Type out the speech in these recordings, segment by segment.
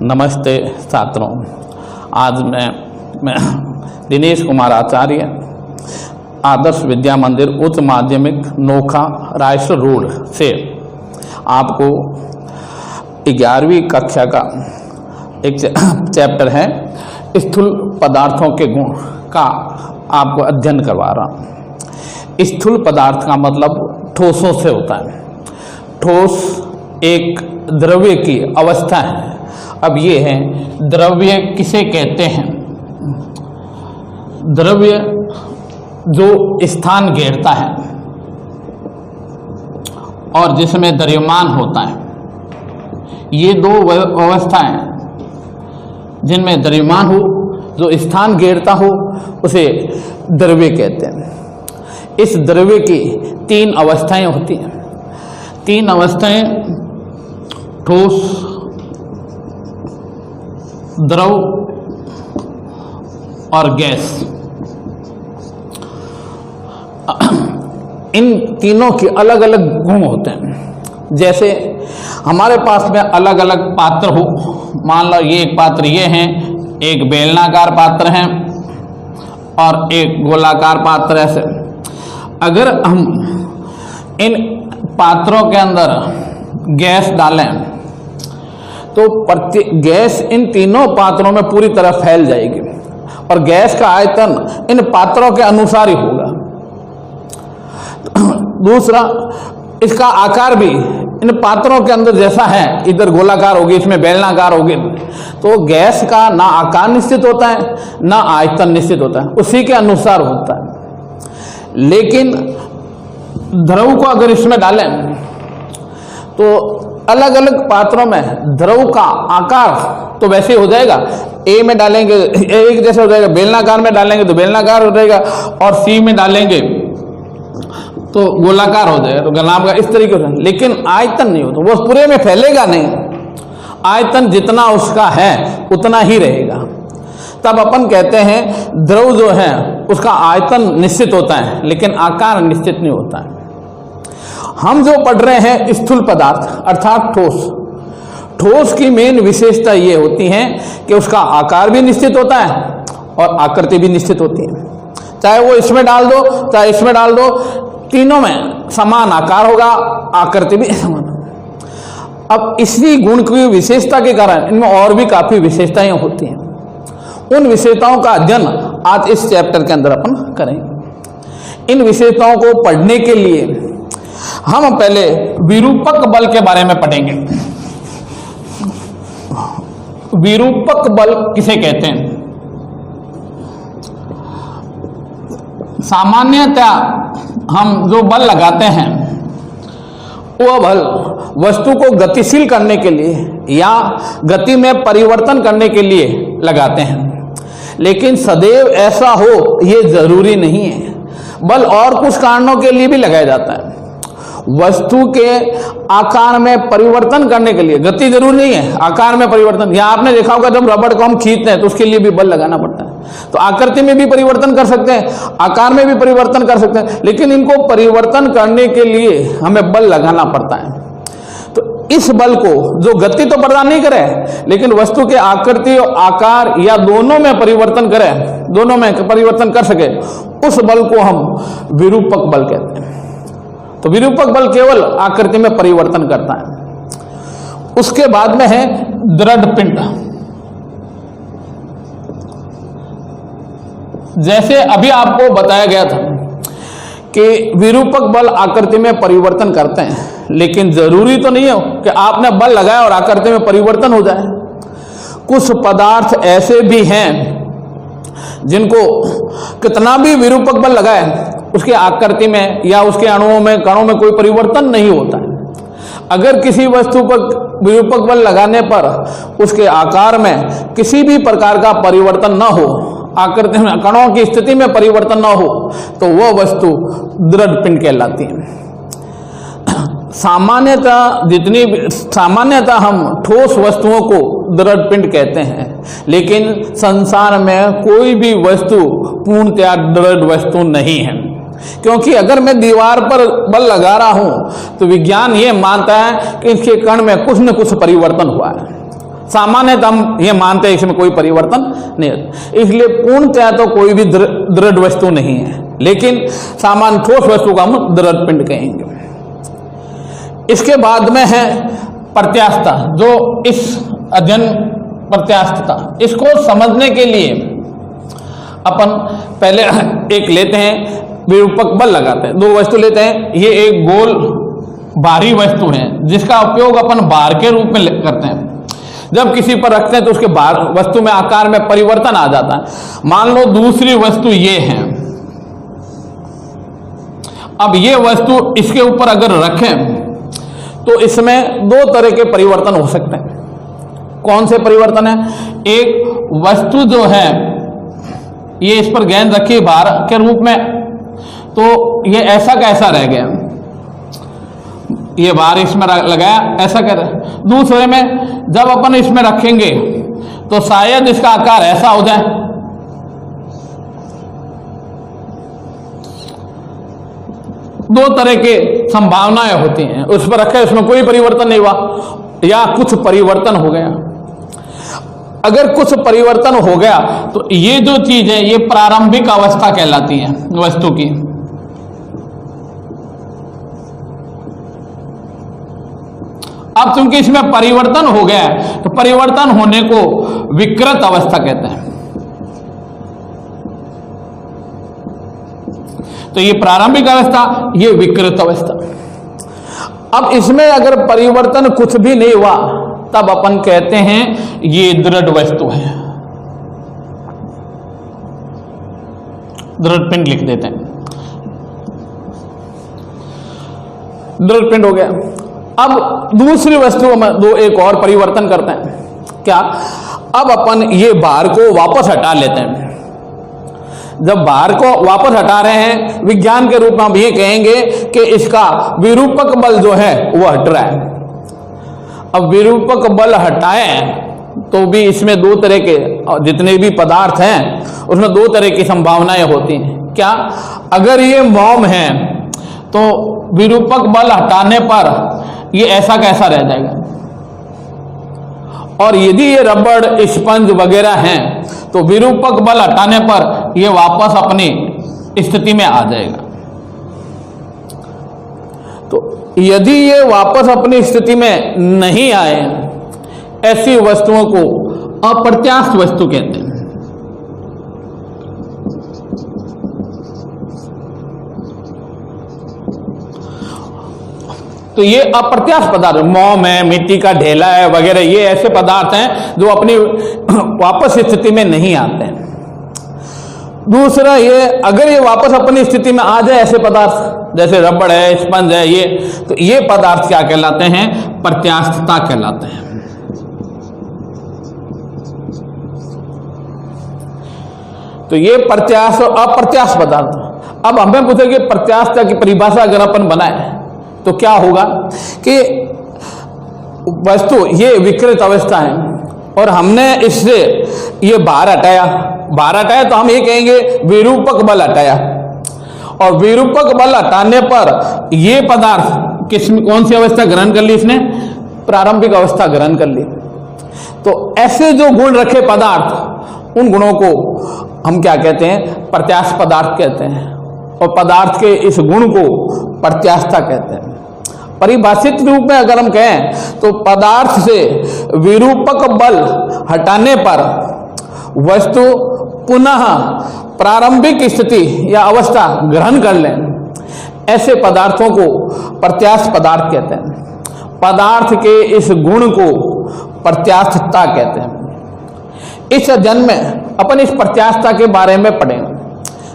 नमस्ते छात्रों। आज मैं दिनेश कुमार आचार्य आदर्श विद्या मंदिर उच्च माध्यमिक नोखा रायसर रोड से आपको 11वीं कक्षा का एक चैप्टर है स्थूल पदार्थों के गुण का आपको अध्ययन करवा रहा हूँ। स्थूल पदार्थ का मतलब ठोसों से होता है। ठोस एक द्रव्य की अवस्था है। अब ये है द्रव्य किसे कहते हैं? द्रव्य जो स्थान घेरता है और जिसमें द्रव्यमान होता है। ये दो अवस्थाएं जिनमें द्रव्यमान हो, जो स्थान घेरता हो, उसे द्रव्य कहते हैं। इस द्रव्य की 3 अवस्थाएं होती हैं। 3 अवस्थाएं ठोस, द्रव और गैस। इन तीनों के अलग अलग गुण होते हैं। जैसे हमारे पास में अलग अलग पात्र हो, मान लो ये एक पात्र ये हैं, एक बेलनाकार पात्र है और एक गोलाकार पात्र ऐसे। अगर हम इन पात्रों के अंदर गैस डालें तो गैस इन तीनों पात्रों में पूरी तरह फैल जाएगी और गैस का आयतन इन पात्रों के अनुसार ही होगा। दूसरा, इसका आकार भी इन पात्रों के अंदर जैसा है, इधर गोलाकार होगी, इसमें बेलनाकार होगी, तो गैस का ना आकार निश्चित होता है ना आयतन निश्चित होता है, उसी के अनुसार होता है। लेकिन द्रव को अगर इसमें डालें तो अलग अलग पात्रों में द्रव का आकार तो वैसे हो जाएगा। ए में डालेंगे एक जैसे हो जाएगा, बेलनाकार में डालेंगे तो बेलनाकार हो जाएगा और सी में डालेंगे तो गोलाकार हो जाएगा, तो गलाम का इस तरीके से। लेकिन आयतन नहीं होता, वो पूरे में फैलेगा नहीं। आयतन जितना उसका है उतना ही रहेगा। तब अपन कहते हैं द्रव जो है उसका आयतन निश्चित होता है लेकिन आकार निश्चित नहीं होता है। हम जो पढ़ रहे हैं स्थूल पदार्थ अर्थात ठोस। ठोस की मेन विशेषता ये होती है कि उसका आकार भी निश्चित होता है और आकृति भी निश्चित होती है। चाहे वो इसमें डाल दो चाहे इसमें डाल दो, तीनों में समान आकार होगा, आकृति भी समान। अब इसी गुण की विशेषता के कारण इनमें और भी काफी विशेषताएं होती हैं। उन विशेषताओं का अध्ययन आज इस चैप्टर के अंदर अपन करेंगे। इन विशेषताओं को पढ़ने के लिए हम पहले विरूपक बल के बारे में पढ़ेंगे। विरूपक बल किसे कहते हैं? सामान्यतः हम जो बल लगाते हैं वह बल वस्तु को गतिशील करने के लिए या गति में परिवर्तन करने के लिए लगाते हैं। लेकिन सदैव ऐसा हो ये जरूरी नहीं है। बल और कुछ कारणों के लिए भी लगाया जाता है। वस्तु के आकार में परिवर्तन करने के लिए, गति जरूरी नहीं है, आकार में परिवर्तन। या आपने देखा होगा जब रबड़ को हम खींचते हैं तो उसके लिए भी बल लगाना पड़ता है। तो आकृति में भी परिवर्तन कर सकते हैं, आकार में भी परिवर्तन कर सकते हैं, लेकिन इनको परिवर्तन करने के लिए हमें बल लगाना पड़ता है। तो इस बल को जो गति तो प्रदान नहीं करे लेकिन वस्तु के आकृति और आकार या दोनों में परिवर्तन करे, दोनों में परिवर्तन कर सके, उस बल को हम विरूपक बल कहते हैं। तो विरूपक बल केवल आकृति में परिवर्तन करता है। उसके बाद में है दृढ़ पिंड। जैसे अभी आपको बताया गया था कि विरूपक बल आकृति में परिवर्तन करते हैं, लेकिन जरूरी तो नहीं हो कि आपने बल लगाया और आकृति में परिवर्तन हो जाए। कुछ पदार्थ ऐसे भी हैं जिनको कितना भी विरूपक बल लगाए उसके आकृति में या उसके अणुओं में, कणों में कोई परिवर्तन नहीं होता है। अगर किसी वस्तु पर विरूपक बल लगाने पर उसके आकार में किसी भी प्रकार का परिवर्तन न हो, आकृति में, कणों की स्थिति में परिवर्तन न हो, तो वह वस्तु दृढ़ पिंड कहलाती है। सामान्यतः हम ठोस वस्तुओं को दृढ़ पिंड कहते हैं, लेकिन संसार में कोई भी वस्तु पूर्णतया दृढ़ वस्तु नहीं है। क्योंकि अगर मैं दीवार पर बल लगा रहा हूं तो विज्ञान ये मानता है कि इसके कण में कुछ न कुछ परिवर्तन हुआ है। सामान्यतः हम ये मानते हैं इसमें कोई परिवर्तन नहीं है, इसलिए पूर्णतया तो कोई भी दृढ़ वस्तु नहीं है, लेकिन सामान्य ठोस वस्तु को हम दृढ़ पिंड कहेंगे। इसके बाद में है प्रत्यास्थता, जो इस अध्ययन प्रत्यास्थता, इसको समझने के लिए अपन पहले एक लेते हैं, विरूपक बल लगाते हैं। दो वस्तु लेते हैं, ये एक गोल भारी वस्तु है जिसका उपयोग अपन भार के रूप में करते हैं। जब किसी पर रखते हैं तो उसके भार वस्तु में आकार में परिवर्तन आ जाता है। मान लो दूसरी वस्तु ये है, अब ये वस्तु इसके ऊपर अगर रखें तो इसमें दो तरह के परिवर्तन हो सकते हैं। कौन से परिवर्तन है? एक वस्तु जो है ये इस पर गेंद रखी भार के रूप में, तो ये ऐसा कैसा रह गया, ये भार इसमें लगाया ऐसा कर। दूसरे में जब अपन इसमें रखेंगे तो शायद इसका आकार ऐसा हो जाए, दो तरह के संभावनाएं होती हैं। उस पर रखे उसमें कोई परिवर्तन नहीं हुआ या कुछ परिवर्तन हो गया। अगर कुछ परिवर्तन हो गया तो ये जो चीज है ये प्रारंभिक अवस्था कहलाती है वस्तु की। अब चूंकि इसमें परिवर्तन हो गया है तो परिवर्तन होने को विकृत अवस्था कहते हैं। तो ये प्रारंभिक अवस्था, ये विकृत अवस्था। अब इसमें अगर परिवर्तन कुछ भी नहीं हुआ तब अपन कहते हैं ये दृढ़ वस्तु है, दृढ़ पिंड लिख देते हैं, दृढ़ पिंड हो गया। अब दूसरी वस्तुओं में दो एक और परिवर्तन करते हैं। क्या? अब अपन ये भार को वापस हटा लेते हैं। जब भार को वापस हटा रहे हैं, विज्ञान के रूप में हम ये कहेंगे कि इसका विरूपक बल जो है वो हट रहा है। अब विरूपक बल हटाए तो भी इसमें दो तरह के, जितने भी पदार्थ हैं उसमें दो तरह की संभावनाएं होती हैं। क्या? अगर ये मोम है तो विरूपक बल हटाने पर ये ऐसा कैसा रह जाएगा, और यदि ये रबड़ स्पंज वगैरह हैं तो विरूपक बल हटाने पर ये वापस अपनी स्थिति में आ जाएगा। तो यदि ये वापस अपनी स्थिति में नहीं आए, ऐसी वस्तुओं को अप्रत्यास्थ वस्तु कहते हैं। तो ये अप्रत्यास्थ पदार्थ, मोम है, मिट्टी का ढेला है वगैरह, ये ऐसे पदार्थ हैं जो अपनी वापस स्थिति में नहीं आते हैं। दूसरा ये, अगर ये वापस अपनी स्थिति में आ जाए, ऐसे पदार्थ जैसे रबड़ है, स्पंज है, ये, तो ये पदार्थ क्या कहलाते हैं? प्रत्यास्थता कहलाते हैं। तो ये प्रत्यास्थ और अप्रत्यास्थ पदार्थ। अब हमें पूछेंगे प्रत्यास्थता की परिभाषा अगर अपन बनाए तो क्या होगा कि वस्तु ये विकृत अवस्था है और हमने इससे ये भार हटाया तो हम ये कहेंगे विरूपक बल हटाया, और विरूपक बल हटाने पर ये पदार्थ कौन सी अवस्था ग्रहण कर ली? इसने प्रारंभिक अवस्था ग्रहण कर ली। तो ऐसे जो गुण रखे पदार्थ, उन गुणों को हम क्या कहते हैं? प्रत्यास्थ पदार्थ कहते हैं, और पदार्थ के इस गुण को प्रत्यास्थता कहते हैं। परिभाषित रूप में अगर हम कहें तो पदार्थ से विरूपक बल हटाने पर वस्तु पुनः प्रारंभिक स्थिति या अवस्था ग्रहण कर लें, ऐसे पदार्थों को प्रत्यास्थ पदार्थ कहते हैं। पदार्थ के इस गुण को प्रत्यास्थता कहते हैं। इस अध्ययन में अपन इस प्रत्यास्थता के बारे में पढ़ेंगे।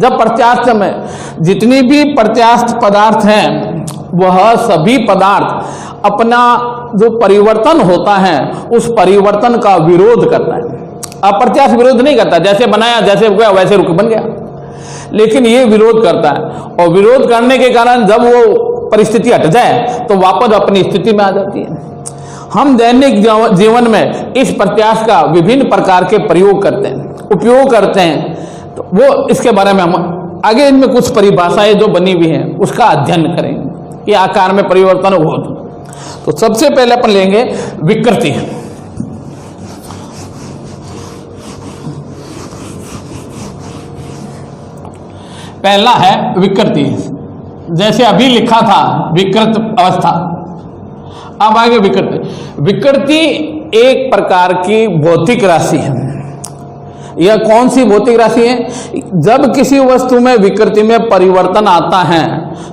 जब प्रत्यास्थ में जितनी भी प्रत्यास्थ पदार्थ हैं वह सभी पदार्थ अपना जो परिवर्तन होता है उस परिवर्तन का विरोध करता है। अप्रत्यास्थ विरोध नहीं करता, जैसे बनाया जैसे गया वैसे रुक बन गया, लेकिन ये विरोध करता है, और विरोध करने के कारण जब वो परिस्थिति हट जाए तो वापस अपनी स्थिति में आ जाती है। हम दैनिक जीवन में इस प्रत्यास्थ का विभिन्न प्रकार के प्रयोग करते हैं, उपयोग करते हैं, तो वो इसके बारे में हम आगे इनमें कुछ परिभाषाएं जो बनी हुई हैं उसका अध्ययन करेंगे, ये आकार में परिवर्तन हो। तो सबसे पहले अपन लेंगे विकृति। पहला है विकृति, जैसे अभी लिखा था विकृत अवस्था, अब आगे विकृति। विकृति एक प्रकार की भौतिक राशि है। यह कौन सी भौतिक राशि है? जब किसी वस्तु में विकृति में परिवर्तन आता है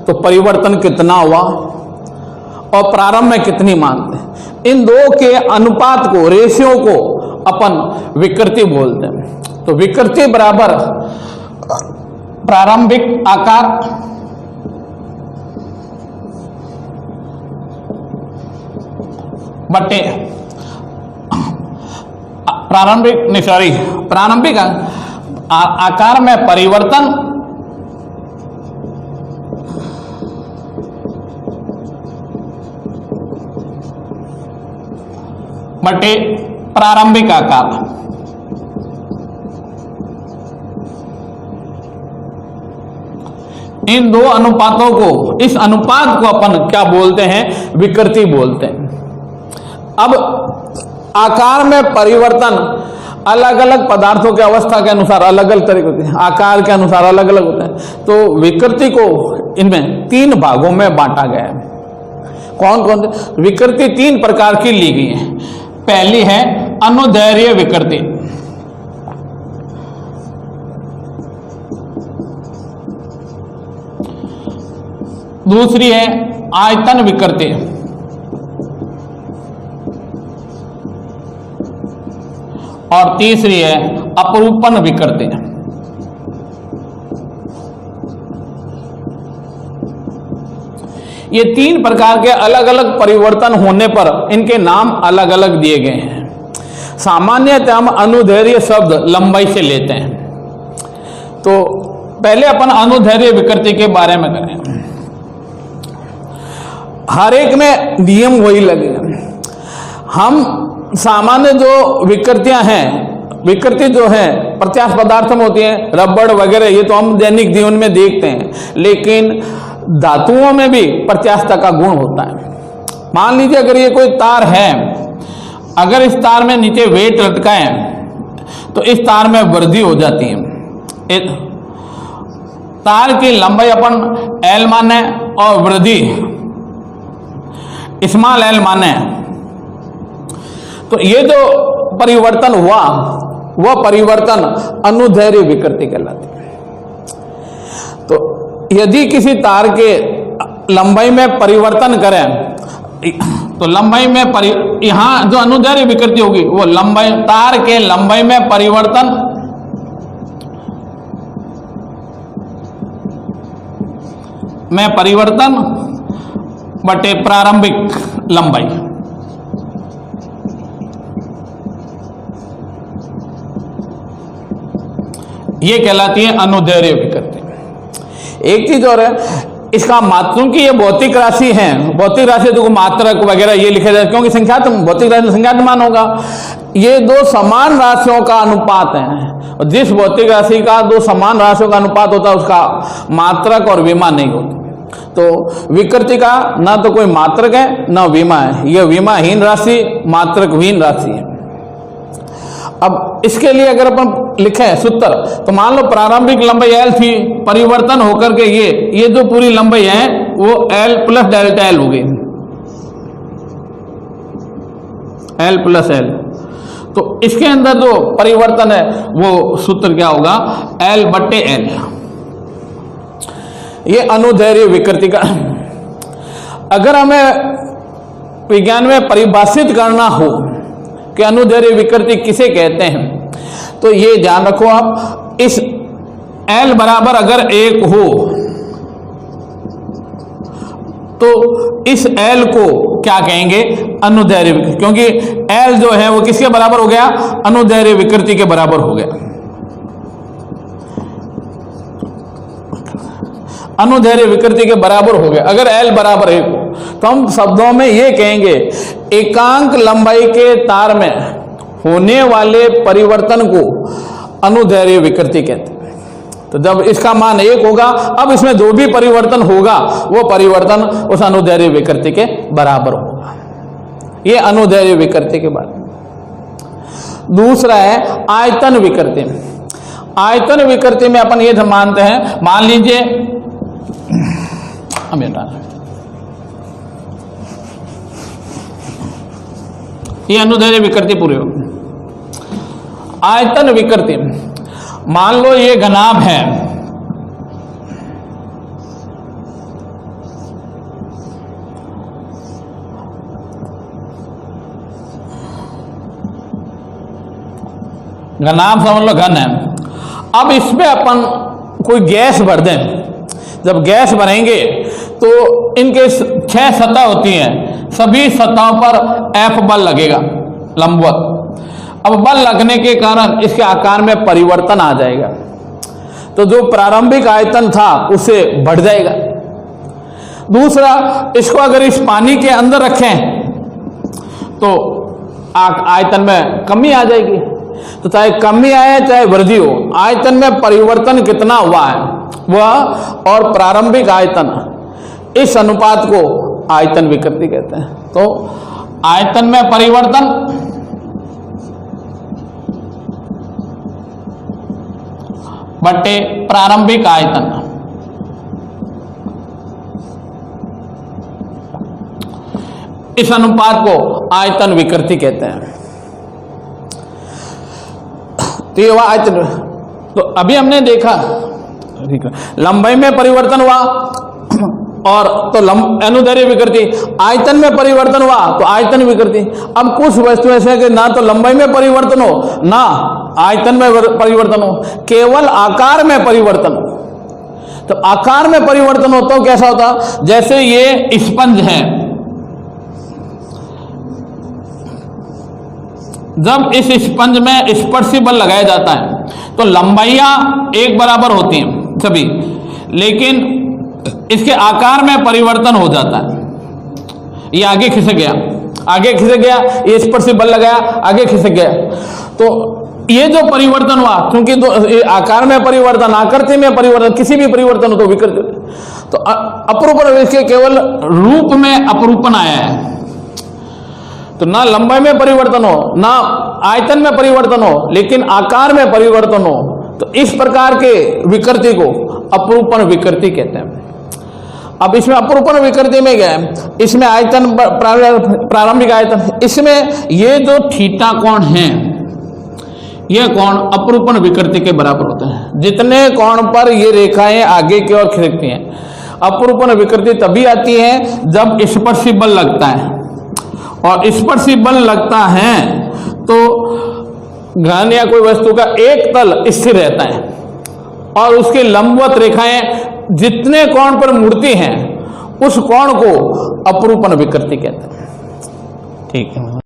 तो परिवर्तन कितना हुआ और प्रारंभ में कितनी मानते हैं, इन दो के अनुपात को, रेशियो को अपन विकृति बोलते हैं। तो विकृति बराबर प्रारंभिक आकार बटे प्रारंभिक आकार में परिवर्तन बटे प्रारंभिक आकार। इन दो अनुपातों को, इस अनुपात को अपन क्या बोलते हैं? विकृति बोलते हैं। अब आकार में परिवर्तन अलग अलग पदार्थों के अवस्था के अनुसार अलग अलग तरीके होते हैं, आकार के अनुसार अलग अलग होते हैं। तो विकृति को इनमें 3 भागों में बांटा गया है। कौन कौन से? विकृति 3 प्रकार की ली गई है। पहली है अनुदैर्घ्य विकृति, दूसरी है आयतन विकृति, और तीसरी है अपरूपण विकृति। ये 3 प्रकार के अलग अलग परिवर्तन होने पर इनके नाम अलग अलग दिए गए हैं। सामान्यतः हम अनुदैर्घ्य शब्द लंबाई से लेते हैं। तो पहले अपन अनुदैर्घ्य विकृति के बारे में करें। हर एक में नियम वही लगे। हम सामान्य जो विकृतियां हैं, विकृति जो है प्रत्यास्थ पदार्थ में होती है, रबड़ वगैरह, ये तो हम दैनिक जीवन में देखते हैं। लेकिन धातुओं में भी प्रत्यास्थता का गुण होता है। मान लीजिए अगर ये कोई तार है, अगर इस तार में नीचे वेट लटकाएं तो इस तार में वृद्धि हो जाती है। तार की लंबाई अपन L माने और वृद्धि स्मॉल l माने, तो ये जो परिवर्तन हुआ वह परिवर्तन अनुदैर्घ्य विकृति कहलाती है। तो यदि किसी तार के लंबाई में परिवर्तन करें तो लंबाई में यहां जो अनुदैर्घ्य विकृति होगी वो लंबाई, तार के लंबाई में परिवर्तन बटे प्रारंभिक लंबाई। ये कहलाती है अनुदैर्घ्य विकृति। एक चीज और है, इसका मात्रों की ये भौतिक राशि है। भौतिक राशि तो मात्रक वगैरह ये लिखे जाए, क्योंकि संख्यात भौतिक राशि संख्यात मान होगा। ये 2 समान राशियों का अनुपात है, और जिस भौतिक राशि का 2 समान राशियों का अनुपात होता है उसका मात्रक और विमा नहीं होती। तो विकृति का ना तो कोई मात्रक है ना विमा है, यह विमाहीन राशि मात्रकहीन राशि है। अब इसके लिए अगर अपन लिखें सूत्र, तो मान लो प्रारंभिक लंबाई L थी, परिवर्तन होकर के ये जो पूरी लंबाई है वो L प्लस डेल्टा L हो गई, L प्लस L। तो इसके अंदर जो परिवर्तन है वो सूत्र क्या होगा? L बटे L। ये अनुदैर्घ्य विकृति का। अगर हमें विज्ञान में परिभाषित करना हो कि अनुदैर्घ्य विकृति किसे कहते हैं, तो ये ध्यान रखो आप, इस L बराबर अगर 1 हो तो इस L को क्या कहेंगे? अनुदैर्घ्य विकृति। क्योंकि L जो है वो किसके बराबर हो गया? अनुदैर्घ्य विकृति के बराबर हो गया। अनुदैर्घ्य विकृति के बराबर हो गया अगर L बराबर 1 हो, तो हम शब्दों में ये कहेंगे एकांक लंबाई के तार में होने वाले परिवर्तन को अनुदैर्घ्य विकृति कहते हैं। तो जब इसका मान 1 होगा, अब इसमें जो भी परिवर्तन होगा वो परिवर्तन उस अनुदैर्घ्य विकृति के बराबर होगा। ये अनुदैर्घ्य विकृति के बारे में। दूसरा है आयतन विकृति। आयतन विकृति में अपन ये मानते हैं, मान लीजिए ये अनुदैर्ध्य विकृति पूरी होगी। आयतन विकृति, मान लो ये घनाभ है, घनाभ समझ लो घन है। अब इसमें अपन कोई गैस भर दें, जब गैस भरेंगे तो इनके 6 सतह होती हैं, सभी सतहों पर F बल लगेगा लंबवत। अब बल लगने के कारण इसके आकार में परिवर्तन आ जाएगा, तो जो प्रारंभिक आयतन था उसे बढ़ जाएगा। दूसरा, इसको अगर इस पानी के अंदर रखें तो आयतन में कमी आ जाएगी। तो चाहे कमी आए चाहे वृद्धि हो, आयतन में परिवर्तन कितना हुआ है वह और प्रारंभिक आयतन, इस अनुपात को आयतन विकृति कहते हैं। तो आयतन में परिवर्तन बटे प्रारंभिक आयतन, इस अनुपात को आयतन विकृति कहते हैं। तो ये हुआ आयतन। तो अभी हमने देखा लंबाई में परिवर्तन हुआ और तो अनुदैर्ध्य विकृति, आयतन में परिवर्तन हुआ तो आयतन विकृति। अब कुछ वस्तु ऐसे है कि ना तो लंबाई में परिवर्तन हो ना आयतन में परिवर्तन हो, केवल आकार में परिवर्तन हो। तो आकार में परिवर्तन हो तो कैसा होता, जैसे ये स्पंज है, जब इस स्पंज में स्पर्शी बल लगाया जाता है तो लंबाइयां एक बराबर होती हैं सभी, लेकिन इसके आकार में परिवर्तन हो जाता है। ये आगे खिसक गया, आगे खिसक गया, ये स्पर्शी बल लगाया, आगे खिसक गया। तो ये जो परिवर्तन हुआ, क्योंकि ये आकार में परिवर्तन, आकृति में परिवर्तन, किसी भी परिवर्तन हो तो विकृति, तो अपरूपण, इसके केवल रूप में अपरूपण आया है। तो ना लंबाई में परिवर्तन हो ना आयतन में परिवर्तन हो, लेकिन आकार में परिवर्तन हो, तो इस प्रकार के विकृति को अपरूपण विकृति कहते हैं। अब इसमें अपरूपण विकृति में क्या है, इसमें आयतन प्रारंभिक आयतन, इसमें ये जो थीटा कोण है, ये कोण अपरूपण विकृति के बराबर होते हैं। जितने कोण पर ये रेखाएं आगे की ओर खिसकती हैं, अपरूपण विकृति तभी आती है जब स्पर्शी बल लगता है, और स्पर्शी बल लगता है तो घन या कोई वस्तु का एक तल स्थिर रहता है और उसके लंबवत रेखाएं जितने कोण पर मुड़ती हैं उस कोण को अपरूपण विकृति कहते हैं। ठीक है।